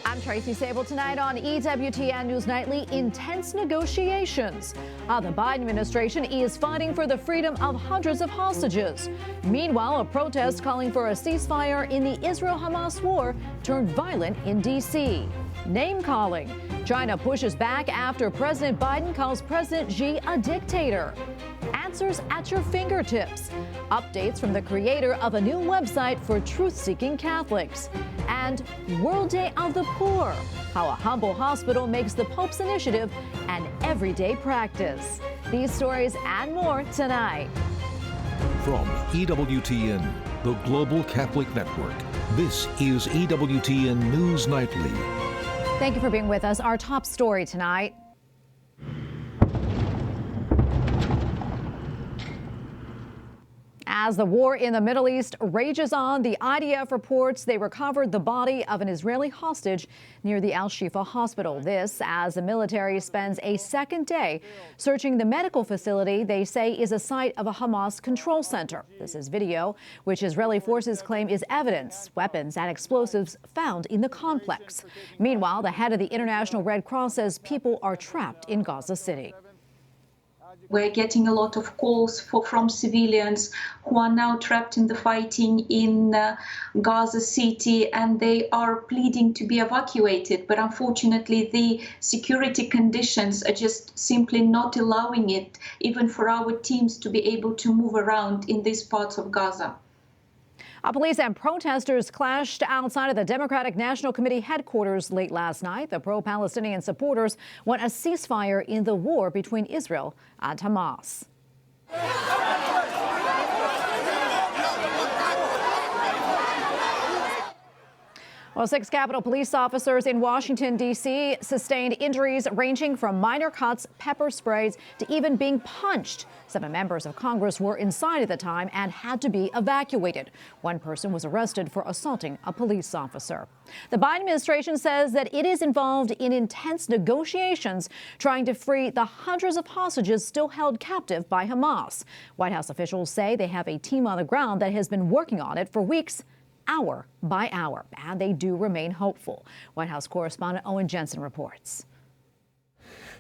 I'm Tracy Sabol. Tonight on EWTN News Nightly, intense negotiations. How the Biden administration is fighting for the freedom of hundreds of hostages. Meanwhile, a protest calling for a ceasefire in the Israel-Hamas war turned violent in D.C. Name-calling. China pushes back after President Biden calls President Xi a dictator. Answers at your fingertips. Updates from the creator of a new website for truth-seeking Catholics. And World Day of the Poor. How a humble hospital makes the Pope's initiative an everyday practice. These stories and more tonight. From EWTN, the Global Catholic Network, this is EWTN News Nightly. Thank you for being with us. Our top story tonight. As the war in the Middle East rages on, the IDF reports they recovered the body of an Israeli hostage near the Al-Shifa hospital. This as the military spends a second day searching the medical facility they say is a site of a Hamas control center. This is video which Israeli forces claim is evidence, weapons and explosives found in the complex. Meanwhile, the head of the International Red Cross says people are trapped in Gaza City. We're getting a lot of calls from civilians who are now trapped in the fighting in Gaza City, and they are pleading to be evacuated. But unfortunately, the security conditions are just simply not allowing it, even for our teams to be able to move around in these parts of Gaza. Police and protesters clashed outside of the Democratic National Committee headquarters late last night. The pro-Palestinian supporters want a ceasefire in the war between Israel and Hamas. Well, 6 Capitol Police officers in Washington, D.C. sustained injuries ranging from minor cuts, pepper sprays, to even being punched. 7 members of Congress were inside at the time and had to be evacuated. One person was arrested for assaulting a police officer. The Biden administration says that it is involved in intense negotiations trying to free the hundreds of hostages still held captive by Hamas. White House officials say they have a team on the ground that has been working on it for weeks, hour by hour, and they do remain hopeful. White House correspondent Owen Jensen reports.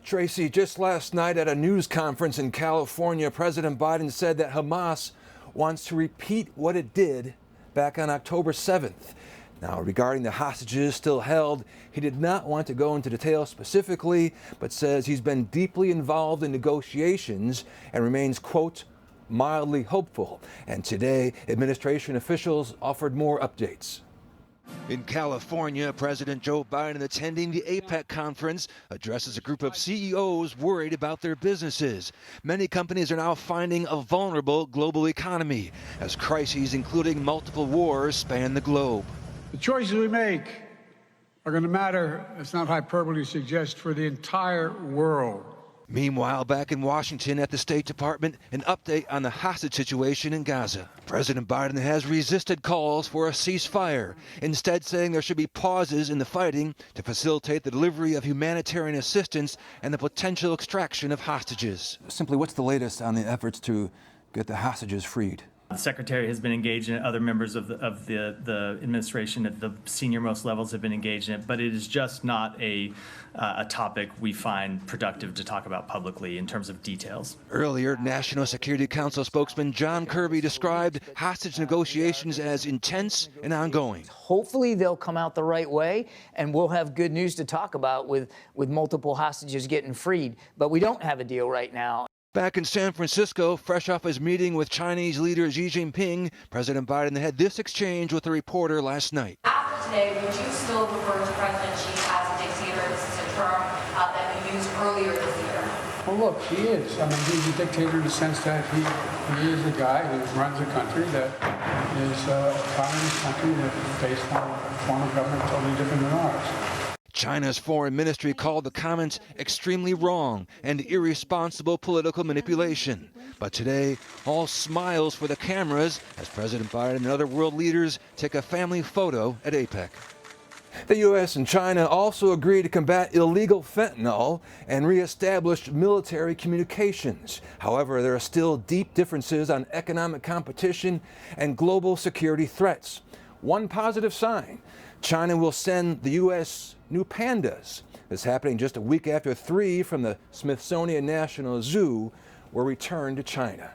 Tracy, just last night at a news conference in California, President Biden said that Hamas wants to repeat what it did back on October 7th. Now, regarding the hostages still held, he did not want to go into detail specifically, but says he's been deeply involved in negotiations and remains, quote, mildly hopeful. And today, administration officials offered more updates. In California, President Joe Biden, attending the APEC conference, addresses a group of CEOs worried about their businesses. Many companies are now finding a vulnerable global economy as crises, including multiple wars, span the globe. The choices we make are going to matter, it's not hyperbole to suggest, for the entire world. Meanwhile, back in Washington at the State Department, an update on the hostage situation in Gaza. President Biden has resisted calls for a ceasefire, instead saying there should be pauses in the fighting to facilitate the delivery of humanitarian assistance and the potential extraction of hostages. Simply, what's the latest on the efforts to get the hostages freed? The Secretary has been engaged in it. Other members of the administration at the senior-most levels have been engaged in it, but it is just not a topic we find productive to talk about publicly in terms of details. Earlier, National Security Council spokesman John Kirby described hostage negotiations as intense and ongoing. Hopefully they'll come out the right way, and we'll have good news to talk about with multiple hostages getting freed. But we don't have a deal right now. Back in San Francisco, fresh off his meeting with Chinese leader Xi Jinping, President Biden had this exchange with a reporter last night. After today, would you still refer to President Xi as a dictator? This is a term that we used earlier this year. Well, look, he is. I mean, he's a dictator in the sense that he is a guy who runs a country that is a communist country that is based on a form of government totally different than ours. China's foreign ministry called the comments extremely wrong and irresponsible political manipulation. But today, all smiles for the cameras as President Biden and other world leaders take a family photo at APEC. The U.S. and China also agreed to combat illegal fentanyl and reestablish military communications. However, there are still deep differences on economic competition and global security threats. One positive sign, China will send the U.S. new pandas. This happening just a week after 3 from the Smithsonian National Zoo were returned to China.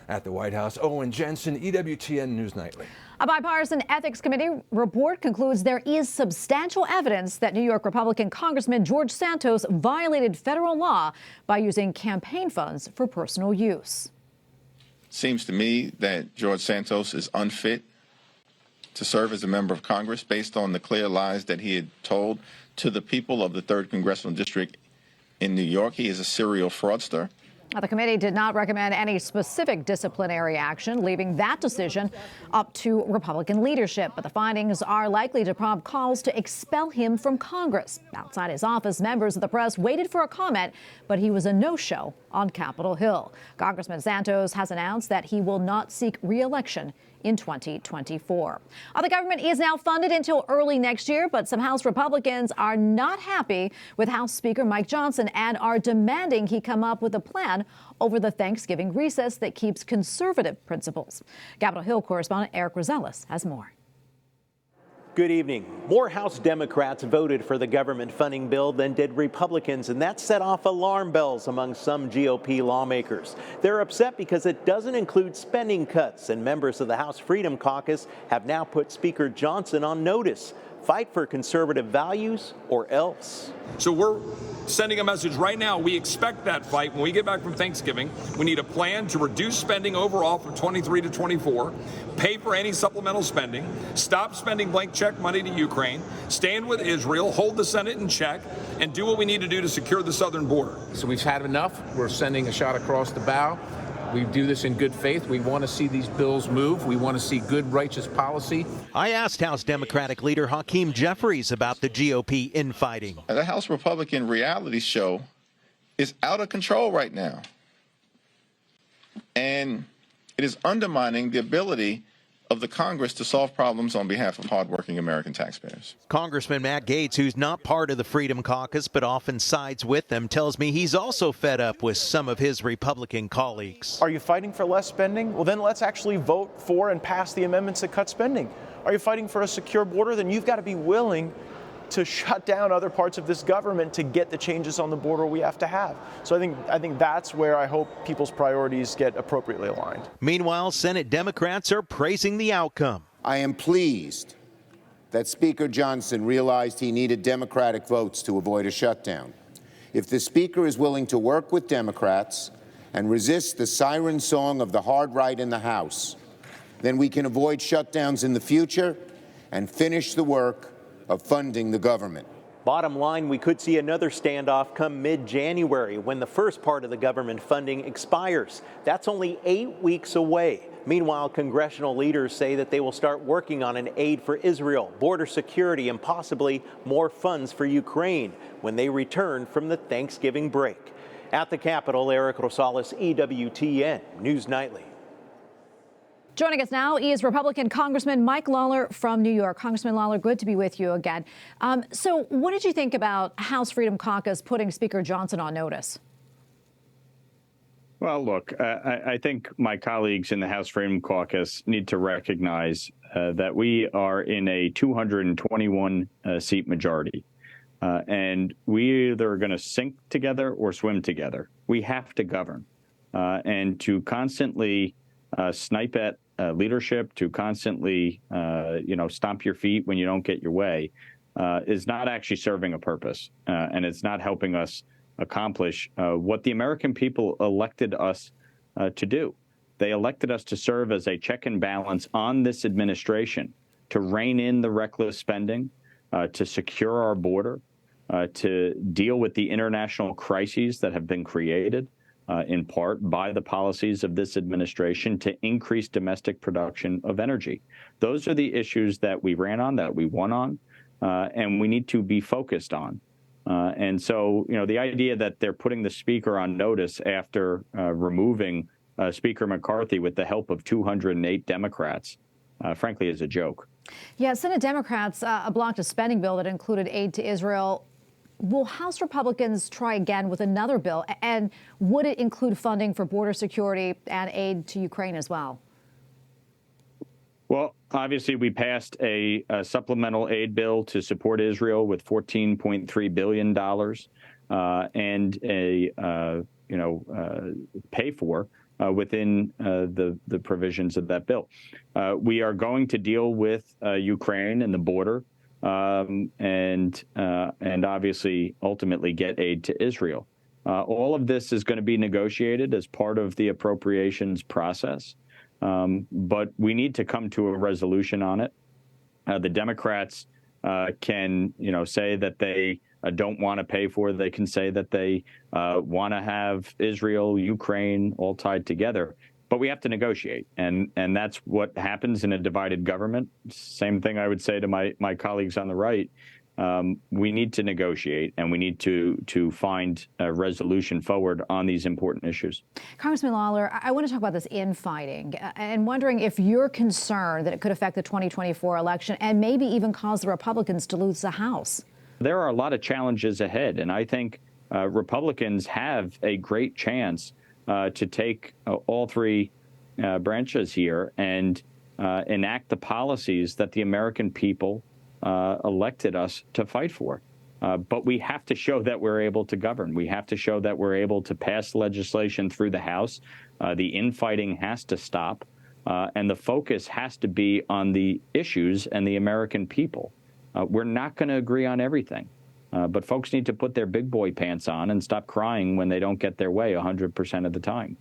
At the White House, Owen Jensen, EWTN News Nightly. A bipartisan ethics committee report concludes there is substantial evidence that New York Republican Congressman George Santos violated federal law by using campaign funds for personal use. Seems to me that George Santos is unfit to serve as a member of Congress based on the clear lies that he had told to the people of the 3rd Congressional District in New York. He is a serial fraudster. The committee did not recommend any specific disciplinary action, leaving that decision up to Republican leadership. But the findings are likely to prompt calls to expel him from Congress. Outside his office, members of the press waited for a comment, but he was a no-show on Capitol Hill. Congressman Santos has announced that he will not seek re-election in 2024. The government is now funded until early next year, but some House Republicans are not happy with House Speaker Mike Johnson and are demanding he come up with a plan over the Thanksgiving recess that keeps conservative principles. Capitol Hill correspondent Eric Rosales has more. Good evening. More House Democrats voted for the government funding bill than did Republicans, and that set off alarm bells among some GOP lawmakers. They're upset because it doesn't include spending cuts, and members of the House Freedom Caucus have now put Speaker Johnson on notice. Fight for conservative values or else. So we're sending a message right now. We expect that fight when we get back from Thanksgiving. We need a plan to reduce spending overall from 23 to 24, pay for any supplemental spending, stop spending blank check money to Ukraine, stand with Israel, hold the Senate in check, and do what we need to do to secure the southern border. So we've had enough. We're sending a shot across the bow. We do this in good faith. We want to see these bills move. We want to see good, righteous policy. I asked House Democratic leader Hakeem Jeffries about the GOP infighting. The House Republican reality show is out of control right now. And it is undermining the ability of the Congress to solve problems on behalf of hardworking American taxpayers. Congressman Matt Gaetz, who's not part of the Freedom Caucus but often sides with them, tells me he's also fed up with some of his Republican colleagues. Are you fighting for less spending? Well, then let's actually vote for and pass the amendments that cut spending. Are you fighting for a secure border? Then you've got to be willing to shut down other parts of this government to get the changes on the border we have to have. So I think that's where I hope people's priorities get appropriately aligned. Meanwhile, Senate Democrats are praising the outcome. I am pleased that Speaker Johnson realized he needed Democratic votes to avoid a shutdown. If the Speaker is willing to work with Democrats and resist the siren song of the hard right in the House, then we can avoid shutdowns in the future and finish the work of funding the government. Bottom line, we could see another standoff come mid-January when the first part of the government funding expires. That's only 8 weeks away. Meanwhile, congressional leaders say that they will start working on an aid for Israel, border security, and possibly more funds for Ukraine when they return from the Thanksgiving break. At the Capitol, Eric Rosales, EWTN News Nightly. Joining us now is Republican Congressman Mike Lawler from New York. Congressman Lawler, good to be with you again. So what did you think about House Freedom Caucus putting Speaker Johnson on notice? Well, look, I think my colleagues in the House Freedom Caucus need to recognize that we are in a 221-seat majority. And we either are going to sink together or swim together. We have to govern. And to constantly snipe at leadership, to constantly, stomp your feet when you don't get your way, is not actually serving a purpose. And it's not helping us accomplish what the American people elected us to do. They elected us to serve as a check and balance on this administration, to rein in the reckless spending, to secure our border, to deal with the international crises that have been created, in part by the policies of this administration, to increase domestic production of energy. Those are the issues that we ran on, that we won on, and we need to be focused on. And so, the idea that they're putting the Speaker on notice after removing Speaker McCarthy with the help of 208 Democrats, frankly, is a joke. Yeah, Senate Democrats blocked a spending bill that included aid to Israel. Will House Republicans try again with another bill? And would it include funding for border security and aid to Ukraine as well? Well, obviously, we passed a supplemental aid bill to support Israel with $14.3 billion and a pay for within the provisions of that bill. We are going to deal with Ukraine and the border, and obviously ultimately get aid to Israel. All of this is going to be negotiated as part of the appropriations process. But we need to come to a resolution on it. The Democrats can, say that they don't want to pay for it. They can say that they want to have Israel, Ukraine all tied together. But we have to negotiate, and that's what happens in a divided government. Same thing I would say to my colleagues on the right. We need to negotiate, and we need to find a resolution forward on these important issues. Congressman Lawler, I want to talk about this infighting and wondering if you're concerned that it could affect the 2024 election and maybe even cause the Republicans to lose the House. There are a lot of challenges ahead, and I think Republicans have a great chance to take all three branches here and enact the policies that the American people elected us to fight for. But we have to show that we're able to govern. We have to show that we're able to pass legislation through the House. The infighting has to stop, and the focus has to be on the issues and the American people. We're not going to agree on everything, but folks need to put their big boy pants on and stop crying when they don't get their way 100% of the time.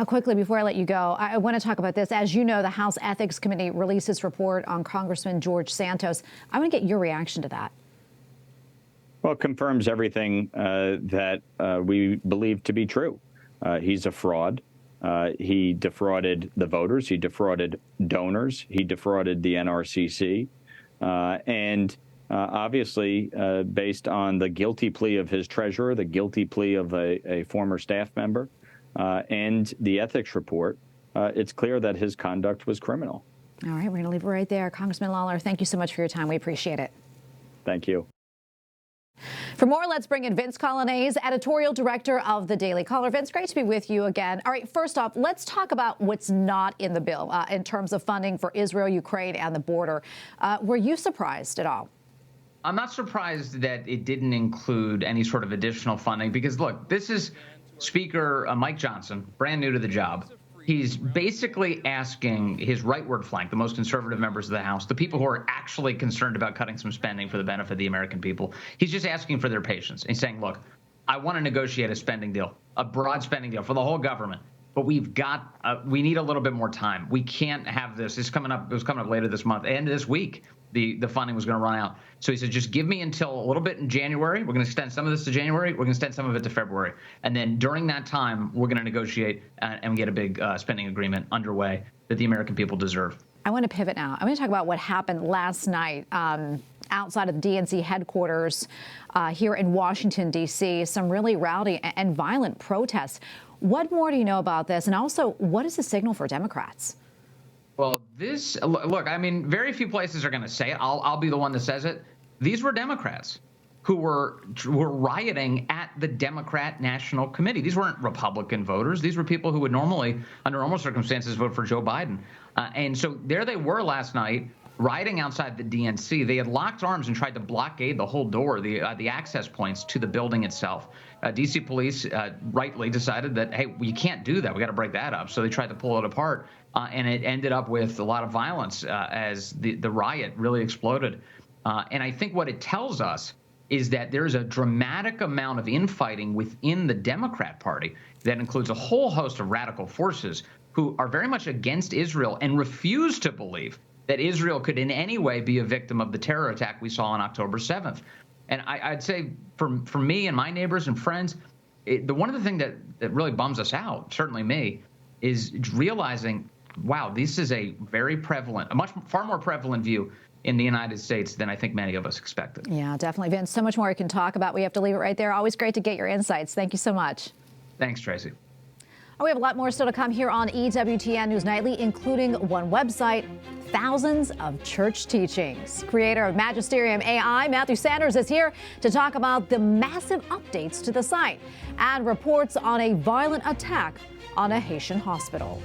Quickly, before I let you go, I want to talk about this. As you know, the House Ethics Committee released its report on Congressman George Santos. I want to get your reaction to that. Well, it confirms everything that we believe to be true. He's a fraud. He defrauded the voters. He defrauded donors. He defrauded the NRCC. Obviously, based on the guilty plea of his treasurer, the guilty plea of a former staff member, and the ethics report, it's clear that his conduct was criminal. All right, we're going to leave it right there. Congressman Lawler, thank you so much for your time. We appreciate it. Thank you. For more, let's bring in Vince Clines, editorial director of the Daily Caller. Vince, great to be with you again. All right, first off, let's talk about what's not in the bill in terms of funding for Israel, Ukraine, and the border. Were you surprised at all? I'm not surprised that it didn't include any sort of additional funding because, look, this is Speaker Mike Johnson, brand new to the job. He's basically asking his rightward flank, the most conservative members of the House, the people who are actually concerned about cutting some spending for the benefit of the American people. He's just asking for their patience. He's saying, look, I want to negotiate a spending deal, a broad spending deal for the whole government. But we need a little bit more time. We can't have this. It's coming up. It was coming up later this month and this week. The funding was going to run out. So he said, just give me until a little bit in January. We're going to extend some of this to January. We're going to extend some of it to February. And then during that time, we're going to negotiate and get a big spending agreement underway that the American people deserve. I want to pivot now. I want to talk about what happened last night outside of the DNC headquarters here in Washington, D.C. Some really rowdy and violent protests. What more do you know about this? And also, what is the signal for Democrats? Well, look, I mean, very few places are going to say it. I'll be the one that says it. These were Democrats who were rioting at the Democrat National Committee. These weren't Republican voters. These were people who would normally, under normal circumstances, vote for Joe Biden. And so there they were last night, rioting outside the DNC. They had locked arms and tried to blockade the whole door, the access points to the building itself. DC police rightly decided that, hey, you can't do that. We got to break that up. So they tried to pull it apart, and it ended up with a lot of violence as the riot really exploded. And I think what it tells us is that there's a dramatic amount of infighting within the Democrat Party that includes a whole host of radical forces who are very much against Israel and refuse to believe that Israel could in any way be a victim of the terror attack we saw on October 7th. And I'd say for me and my neighbors and friends, one of the things that really bums us out, certainly me, is realizing, wow, this is a very prevalent, far more prevalent view in the United States than I think many of us expected. Yeah, definitely, Vince. So much more we can talk about. We have to leave it right there. Always great to get your insights. Thank you so much. Thanks, Tracy. We have a lot more still to come here on EWTN News Nightly, including one website, thousands of church teachings. Creator of Magisterium AI, Matthew Sanders, is here to talk about the massive updates to the site and reports on a violent attack on a Haitian hospital.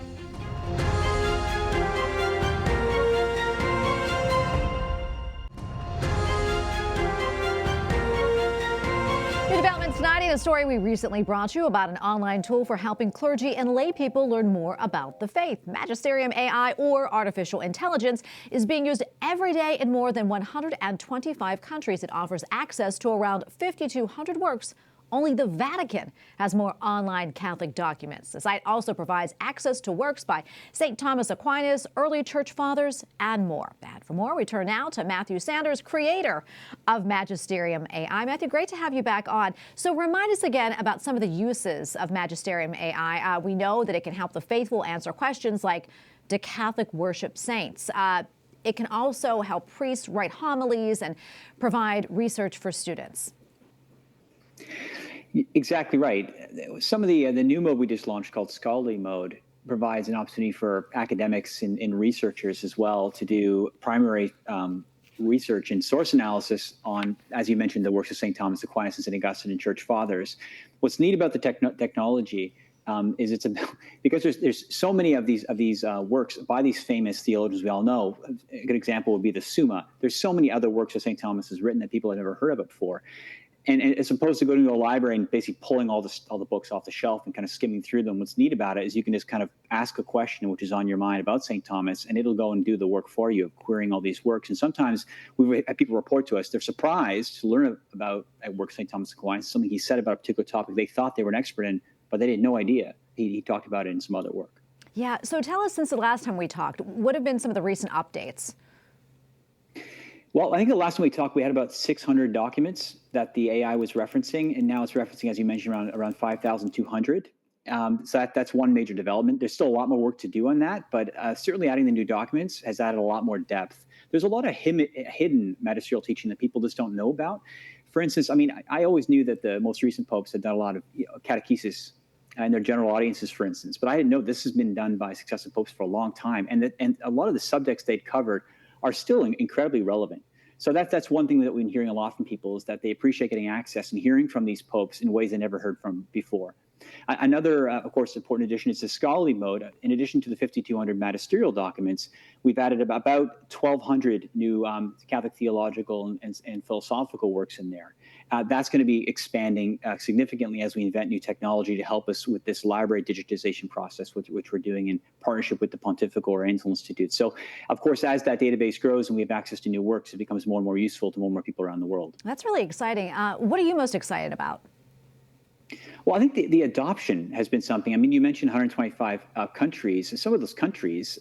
Tonight, in a story we recently brought you about an online tool for helping clergy and lay people learn more about the faith. Magisterium AI, or artificial intelligence, is being used every day in more than 125 countries. It offers access to around 5,200 works. Only the Vatican has more online Catholic documents. The site also provides access to works by St. Thomas Aquinas, early church fathers, and more. And for more, we turn now to Matthew Sanders, creator of Magisterium AI. Matthew, great to have you back on. So remind us again about some of the uses of Magisterium AI. We know that it can help the faithful answer questions like, do Catholic worship saints? It can also help priests write homilies and provide research for students. Exactly right. Some of the new mode we just launched called Scholarly Mode provides an opportunity for academics and researchers as well to do primary research and source analysis on, as you mentioned, the works of St. Thomas Aquinas and St. Augustine and church fathers. What's neat about the technology is it's because there's so many of these works by these famous theologians we all know. A good example would be the Summa. There's so many other works that St. Thomas has written that people have never heard of it before. And as opposed to going to a library and basically pulling all the books off the shelf and kind of skimming through them, what's neat about it is you can just kind of ask a question which is on your mind about St. Thomas, and it'll go and do the work for you of querying all these works. And sometimes we've had people report to us they're surprised to learn about a work of St. Thomas Aquinas, something he said about a particular topic they thought they were an expert in, but they had no idea he talked about it in some other work. Yeah. So tell us, since the last time we talked, what have been some of the recent updates? Well, I think the last time we talked, we had about 600 documents that the AI was referencing, and now it's referencing, as you mentioned, around 5,200. So that's one major development. There's still a lot more work to do on that, but certainly adding the new documents has added a lot more depth. There's a lot of hidden magisterial teaching that people just don't know about. For instance, I mean, I always knew that the most recent popes had done a lot of catechesis and their general audiences, for instance, but I didn't know this has been done by successive popes for a long time, and a lot of the subjects they'd covered are still incredibly relevant. So that's one thing that we've been hearing a lot from people, is that they appreciate getting access and hearing from these popes in ways they never heard from before. Another, of course, important addition is the scholarly mode. In addition to the 5,200 magisterial documents, we've added about 1,200 new Catholic theological and philosophical works in there. That's going to be expanding significantly as we invent new technology to help us with this library digitization process, which we're doing in partnership with the Pontifical Oriental Institute. So, of course, as that database grows and we have access to new works, it becomes more and more useful to more and more people around the world. That's really exciting. What are you most excited about? Well, I think the adoption has been something. I mean, you mentioned 125 countries. And some of those countries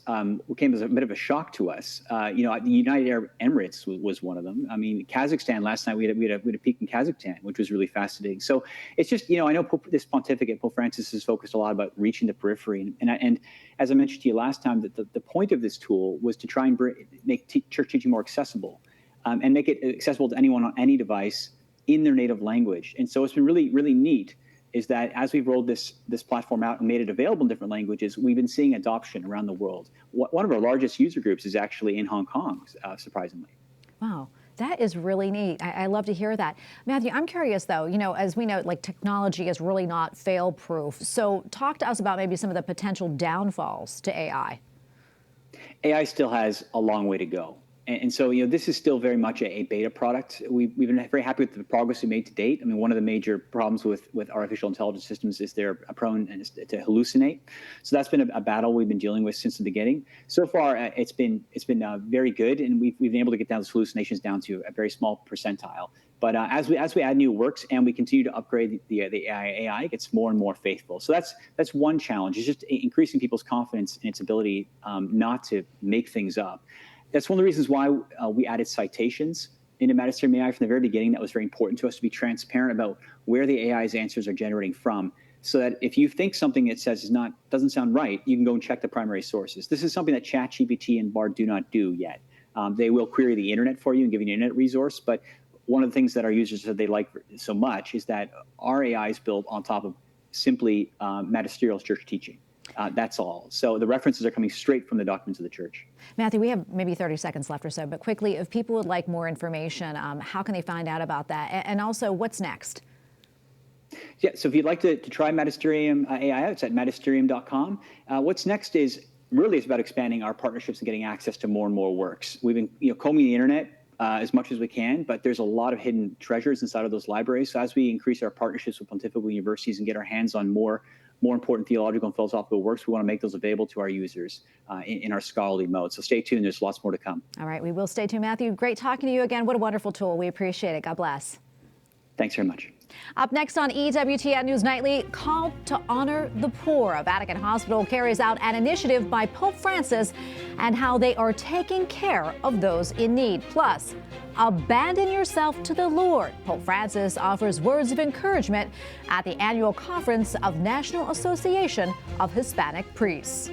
came as a bit of a shock to us. The United Arab Emirates was one of them. I mean, Kazakhstan, last night we had a peek in Kazakhstan, which was really fascinating. So it's just, I know this pontificate, Pope Francis, has focused a lot about reaching the periphery. And as I mentioned to you last time, that the point of this tool was to try and make church teaching more accessible and make it accessible to anyone on any device in their native language. And so it's been really, really neat is that as we've rolled this platform out and made it available in different languages, we've been seeing adoption around the world. One of our largest user groups is actually in Hong Kong, surprisingly. Wow. That is really neat. I love to hear that. Matthew, I'm curious, though, as we know, like, technology is really not fail-proof. So talk to us about maybe some of the potential downfalls to AI. AI still has a long way to go. And so, this is still very much a beta product. We've been very happy with the progress we made to date. I mean, one of the major problems with artificial intelligence systems is they're prone to hallucinate. So that's been a battle we've been dealing with since the beginning. So far, it's been very good, and we've been able to get those hallucinations down to a very small percentile. But as we add new works and we continue to upgrade the AI, it gets more and more faithful. So that's one challenge. It's just increasing people's confidence in its ability not to make things up. That's one of the reasons why we added citations into Magisterium AI from the very beginning. That was very important to us, to be transparent about where the AI's answers are generating from, so that if you think something it says doesn't sound right, you can go and check the primary sources. This is something that ChatGPT and Bard do not do yet. They will query the internet for you and give you an internet resource, but one of the things that our users said they like so much is that our AI is built on top of simply magisterial church teaching. That's all. So the references are coming straight from the documents of the church. Matthew, we have maybe 30 seconds left or so, but quickly, if people would like more information, how can they find out about that? And also, what's next? Yeah, so if you'd like to try Magisterium AI out, it's at magisterium.com. What's next is about expanding our partnerships and getting access to more and more works. We've been combing the internet as much as we can, but there's a lot of hidden treasures inside of those libraries. So as we increase our partnerships with pontifical universities and get our hands on more important theological and philosophical works, we want to make those available to our users in our scholarly mode. So stay tuned. There's lots more to come. All right. We will stay tuned. Matthew, great talking to you again. What a wonderful tool. We appreciate it. God bless. Thanks very much. Up next on EWTN News Nightly, called to honor the poor. A Vatican hospital carries out an initiative by Pope Francis and how they are taking care of those in need. Plus, abandon yourself to the Lord. Pope Francis offers words of encouragement at the annual conference of National Association of Hispanic Priests.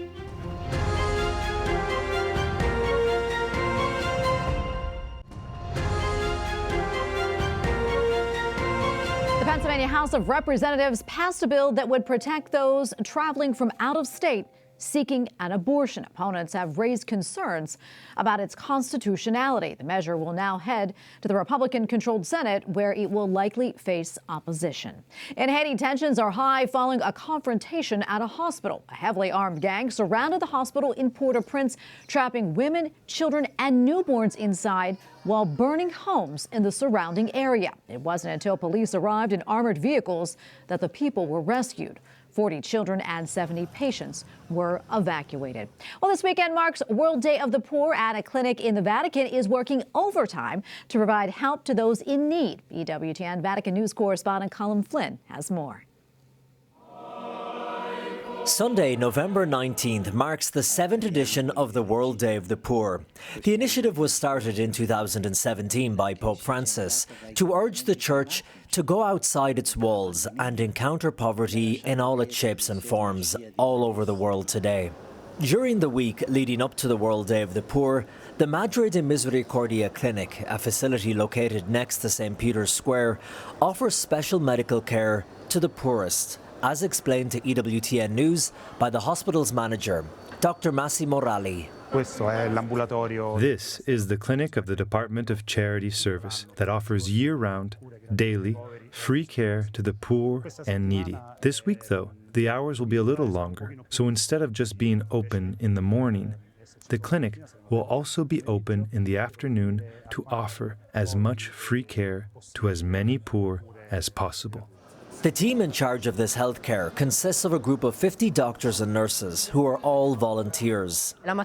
The Pennsylvania House of Representatives passed a bill that would protect those traveling from out of state seeking an abortion. Opponents have raised concerns about its constitutionality. The measure will now head to the Republican-controlled Senate, where it will likely face opposition. In Haiti, tensions are high following a confrontation at a hospital. A heavily armed gang surrounded the hospital in Port-au-Prince, trapping women, children, and newborns inside while burning homes in the surrounding area. It wasn't until police arrived in armored vehicles that the people were rescued. 40 children and 70 patients were evacuated. Well, this weekend marks World Day of the Poor, and a clinic in the Vatican is working overtime to provide help to those in need. EWTN Vatican News correspondent Colin Flynn has more. Sunday, November 19th, marks the 7th edition of the World Day of the Poor. The initiative was started in 2017 by Pope Francis to urge the Church to go outside its walls and encounter poverty in all its shapes and forms all over the world today. During the week leading up to the World Day of the Poor, the Madre de Misericordia Clinic, a facility located next to St. Peter's Square, offers special medical care to the poorest, as explained to EWTN News by the hospital's manager, Dr. Massimo Ralli. This is the clinic of the Department of Charity Service that offers year-round, daily, free care to the poor and needy. This week, though, the hours will be a little longer, so instead of just being open in the morning, the clinic will also be open in the afternoon to offer as much free care to as many poor as possible. The team in charge of this healthcare consists of a group of 50 doctors and nurses who are all volunteers. In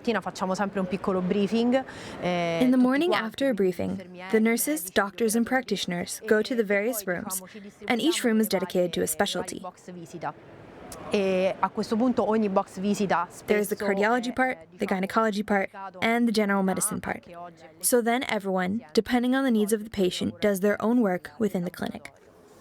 the morning after a briefing, the nurses, doctors, and practitioners go to the various rooms, and each room is dedicated to a specialty. There's the cardiology part, the gynecology part, and the general medicine part. So then everyone, depending on the needs of the patient, does their own work within the clinic.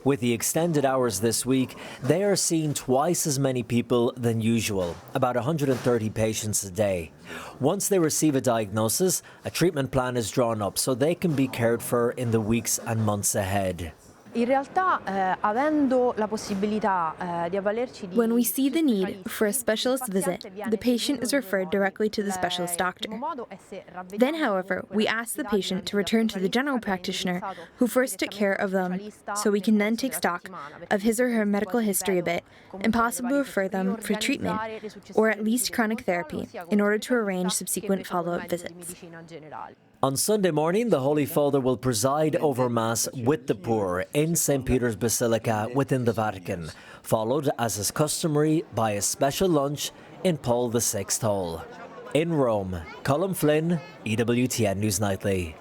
With the extended hours this week, they are seeing twice as many people than usual, about 130 patients a day. Once they receive a diagnosis, a treatment plan is drawn up so they can be cared for in the weeks and months ahead. When we see the need for a specialist visit, the patient is referred directly to the specialist doctor. Then, however, we ask the patient to return to the general practitioner who first took care of them, so we can then take stock of his or her medical history a bit and possibly refer them for treatment or at least chronic therapy in order to arrange subsequent follow-up visits. On Sunday morning, the Holy Father will preside over Mass with the poor in St. Peter's Basilica within the Vatican, followed, as is customary, by a special lunch in Paul VI Hall. In Rome, Colin Flynn, EWTN News Nightly.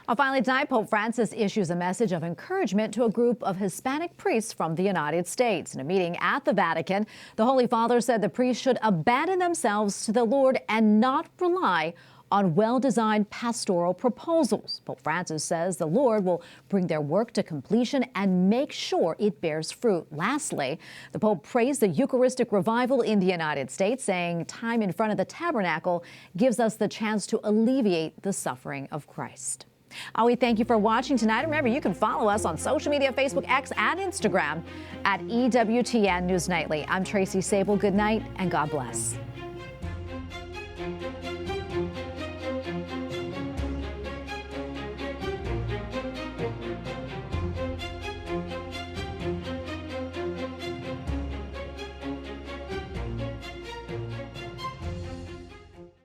Well, finally tonight, Pope Francis issues a message of encouragement to a group of Hispanic priests from the United States. In a meeting at the Vatican, the Holy Father said the priests should abandon themselves to the Lord and not rely on well-designed pastoral proposals. Pope Francis says the Lord will bring their work to completion and make sure it bears fruit. Lastly, the Pope praised the Eucharistic revival in the United States, saying time in front of the tabernacle gives us the chance to alleviate the suffering of Christ. We thank you for watching tonight. Remember, you can follow us on social media, Facebook, X, and Instagram at EWTN News Nightly. I'm Tracy Sabol. Good night and God bless.